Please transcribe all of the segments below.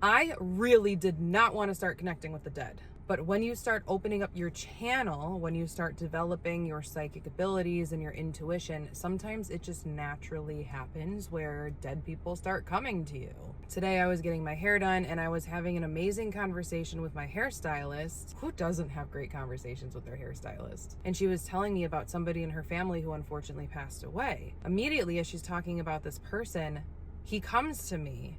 I really did not want to start connecting with the dead. But when you start opening up your channel, when you start developing your psychic abilities and your intuition, sometimes it just naturally happens where dead people start coming to you. Today I was getting my hair done and I was having an amazing conversation with my hairstylist. Who doesn't have great conversations with their hairstylist? And she was telling me about somebody in her family who unfortunately passed away. Immediately as she's talking about this person, he comes to me.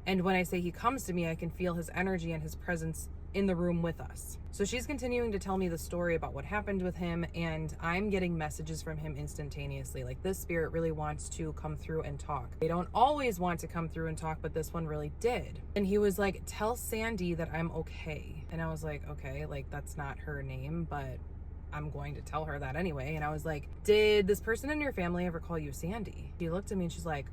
And when I say he comes to me, I can feel his energy and his presence in the room with us. So she's continuing to tell me the story about what happened with him, and I'm getting messages from him instantaneously. Like, this spirit really wants to come through and talk. They don't always want to come through and talk, but this one really did. And he was like, tell Sandy that I'm okay. And I was like, okay, like that's not her name, but I'm going to tell her that anyway. And I was like, did this person in your family ever call you Sandy? She looked at me and she's like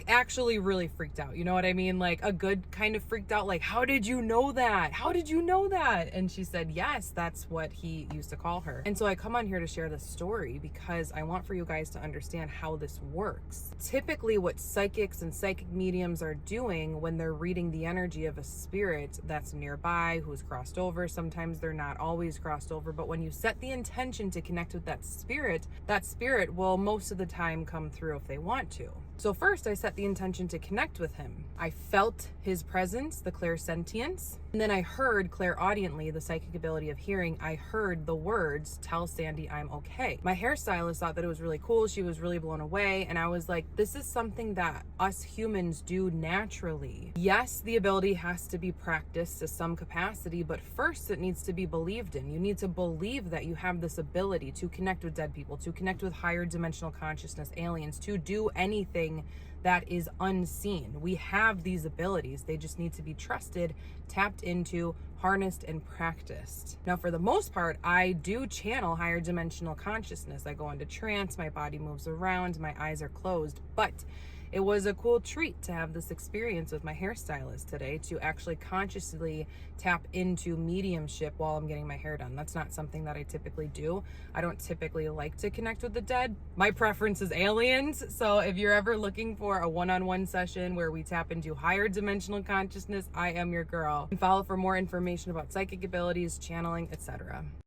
actually really freaked out. You know what I mean? Like a good kind of freaked out. Like, how did you know that? How did you know that? And she said, yes, that's what he used to call her. And so I come on here to share this story because I want for you guys to understand how this works. Typically what psychics and psychic mediums are doing when they're reading the energy of a spirit that's nearby, who's crossed over, sometimes they're not always crossed over, but when you set the intention to connect with that spirit will most of the time come through if they want to. So first I set the intention to connect with him. I felt his presence, the clairsentience, and then I heard clairaudiently, the psychic ability of hearing, I heard the words, tell Sandy I'm okay. My hairstylist thought that it was really cool. She was really blown away. And I was like, this is something that us humans do naturally. Yes, the ability has to be practiced to some capacity, but first it needs to be believed in. You need to believe that you have this ability to connect with dead people, to connect with higher dimensional consciousness, aliens, to do anything that is unseen. We have these abilities. They just need to be trusted, tapped into, harnessed, and practiced. Now, for the most part, I do channel higher dimensional consciousness. I go into trance, my body moves around, my eyes are closed, but it was a cool treat to have this experience with my hairstylist today, to actually consciously tap into mediumship while I'm getting my hair done. That's not something that I typically do. I don't typically like to connect with the dead. My preference is aliens. So if you're ever looking for a one-on-one session where we tap into higher dimensional consciousness, I am your girl. And follow for more information about psychic abilities, channeling, etc.